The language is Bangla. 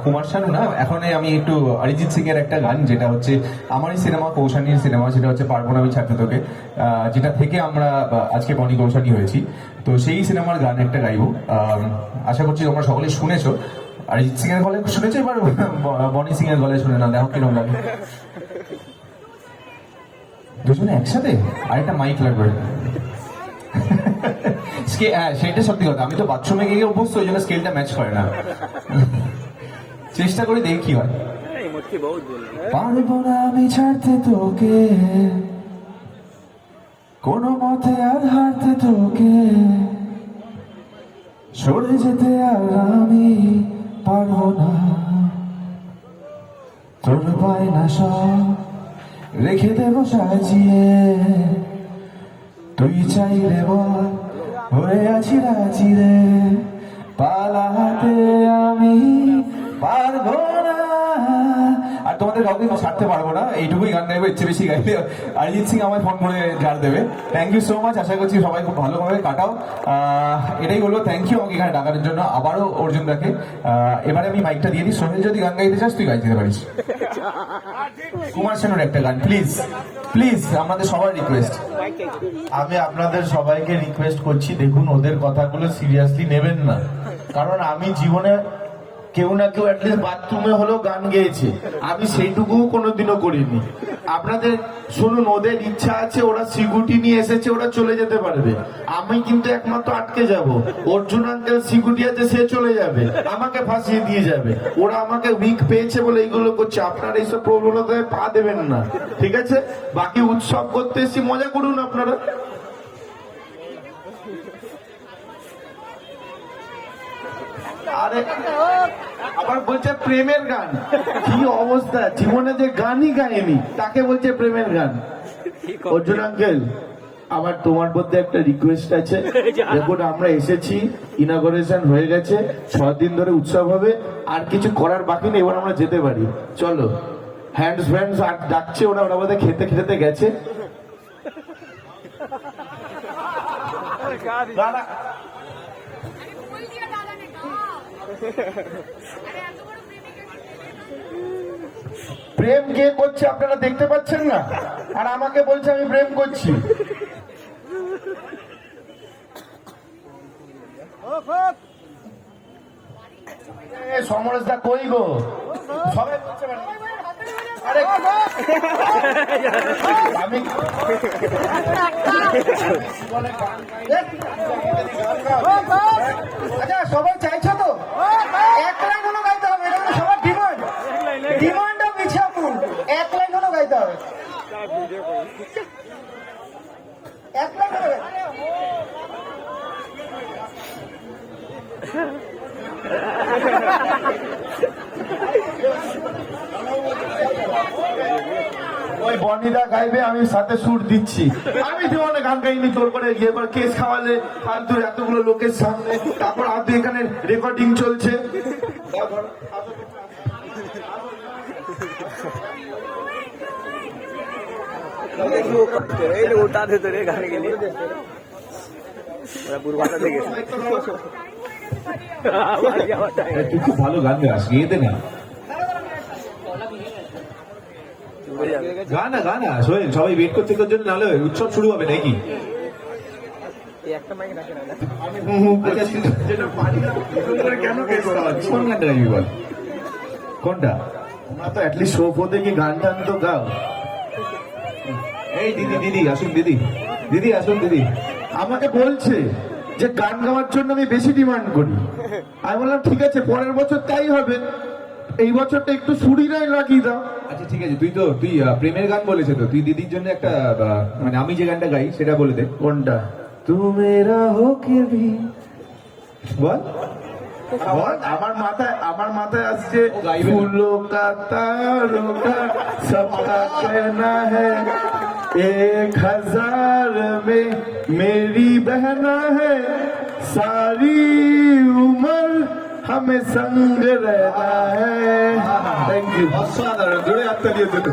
কুমার শানু না, এখন আমি একটু অরিজিৎ সিং এর একটা গান, যেটা হচ্ছে আমারই সিনেমা, কৌশানীর সিনেমা, সেটা হচ্ছে পারবো না আমি ছাড়তে তোকে, যেটা থেকে আমরা আজকে বনি কৌশানী হয়েছি। তো সেই সিনেমার গান একটা গাইবো। আশা করছি তোমরা সকলে শুনেছো। অরিজিৎ সিং এর গলে শুনেছো, এবার বনি সিং এর গলে শুনে না, দেখো কিরকম লাগে। দুজনে একসাথে আরেকটা মাইক লাগবে। হ্যাঁ, সেটা সত্যি কথা, আমি তো বাথরুমে গিয়ে অভ্যস্ত, ওই জন্য স্কেলটা ম্যাচ করে না। চেষ্টা করে দেখি কি হয়। পারবো না আমি ছাড়তে তোকে, কোনো মতে আর হারতে তোকে, সরে যেতে আর আমি পারবো না। তোর বায়না সব রেখে দেবো সাজিয়ে, তুই চাইলে বল হয়ে আছি রাজি রে, পালাতে আমি পারবো না। আর তোমাদের কাউকে ছাড়তে পারবো না, এইটুকুই গান গাইবো, এর চেয়ে বেশি গাইলে অরিজিৎ সিং আমায় ফোন করে ঝাড় দেবে। থ্যাংক ইউ সো মাচ, আশা করছি সবাই খুব ভালোভাবে কাটাও। এটাই বলবো, থ্যাংক ইউ আমাকে এখানে ডাকার জন্য, আবারও অর্জুন দাকে। এবারে আমি মাইকটা দিয়ে দিই, সোহেল যদি গান গাইতে চাস তুই গাইতে পারিস। কুমার শানুর একটা গান প্লিজ, প্লিজ, আমাদের সবার রিকোয়েস্ট। আমি আপনাদের সবাইকে রিকোয়েস্ট করছি, দেখুন ওদের কথাগুলো সিরিয়াসলি নেবেন না, কারণ আমি জীবনে কেউ না কেউ অ্যাটলিস্ট বাথরুমে হলেও গান গেয়েছে, আমি সেইটুকুও কোনোদিনও করিনি। আপনাদের শুনুন, ওদের ইচ্ছা আছে, ওরা সিকিউরিটি নিয়ে এসেছে, ওরা চলে যেতে পারবে, আমি কিন্তু একমাত্র আটকে যাব। অর্জুন আঙ্কেল সিকিউরিটি আছে, সে চলে যাবে, আমাকে ফাঁসিয়ে দিয়ে যাবে। ওরা আমাকে উইক পেয়েছে বলে এইগুলো করছে, আপনারা এইসব প্রবণতায় পা দেবেন না, ঠিক আছে? বাকি উৎসব করতে এসে মজা করুন আপনারা। আরে আবার বলছে প্রেমের গান, কি অবস্থা, জীবনে যে গানই গায়নি তাকে বলছে প্রেমের গান। অর্জুন আঙ্কেল, আবার তোমার মধ্যে একটা রিকোয়েস্ট আছে, দেখুন আমরা এসেছি, ইনগরেশন হয়ে গেছে, 6 দিন ধরে উৎসব হবে, আর কিছু করার বাকি নেই, এবার আমরা যেতে পারি, চলো। হ্যান্ডস ফ্যান্ডস আর ডাকছে, ওরা ওরা বোধহয় খেতে খেতে গেছে। প্রেম কে করছে আপনারা দেখতে পাচ্ছেন না, আর আমাকে বলছে আমি প্রেম করছি। সমরেশ দা কই গো, সবাই বলছে আরে আমি আচ্ছা, সবাই চাইছো তো এক লাইন হলো গাইতে হবে, এটা হলো সবার ডিমান্ড, ডিমান্ড অফ ইচ্ছাপুর, এক লাইন হলো গাইতে হবে, এক লাইন হলো। ওই বনিদা গাইবে, আমি সাথে সুর দিচ্ছি, আমি জীবনে গান গাইনি, তোর করে ইয়ে করে কেস খাওয়ালে ফালতু এতগুলো লোকের সামনে, তারপর আদৌ এখানে রেকর্ডিং চলছে। তুই খুব ভালো গান গাস, গিয়ে দে না, গানা গানা সোহেল, সবাই ওয়েট করছে তোর জন্য, নাহলে উৎসব শুরু হবে নাকি। কোন গানটা গাইবি বল, কোনটা? তোমরা তো অ্যাটলিস্ট শো ফোতে কি গান টান তো গাও। এই দিদি, দিদি আসুন, দিদি, দিদি আসুন, দিদি। আমাকে বলছে যে গান গাওয়ার জন্য আমি বেশি ডিমান্ড করি, আমি বললাম ঠিক আছে, পরের বছর তাই হবে, এই বছরটা একটু সুরিরাই লাগিয়ে দাও। আচ্ছা ঠিক আছে, তুই প্রেমের গান বলেছে তো, তুই দিদির জন্য একটা, মানে আমি যে গানটা গাই সেটা বলে দে। কোনটা? তু মেরা হো কে ভি, বল বল। আমার মাথায় আসছে ফুলো কা তারো কা সবকা कहना है 1000 में मेरी बहना है, सारी उम्र हमें संग रहना है। थैंक यू, অসাধারণ, জোরে হাততালি দিতে।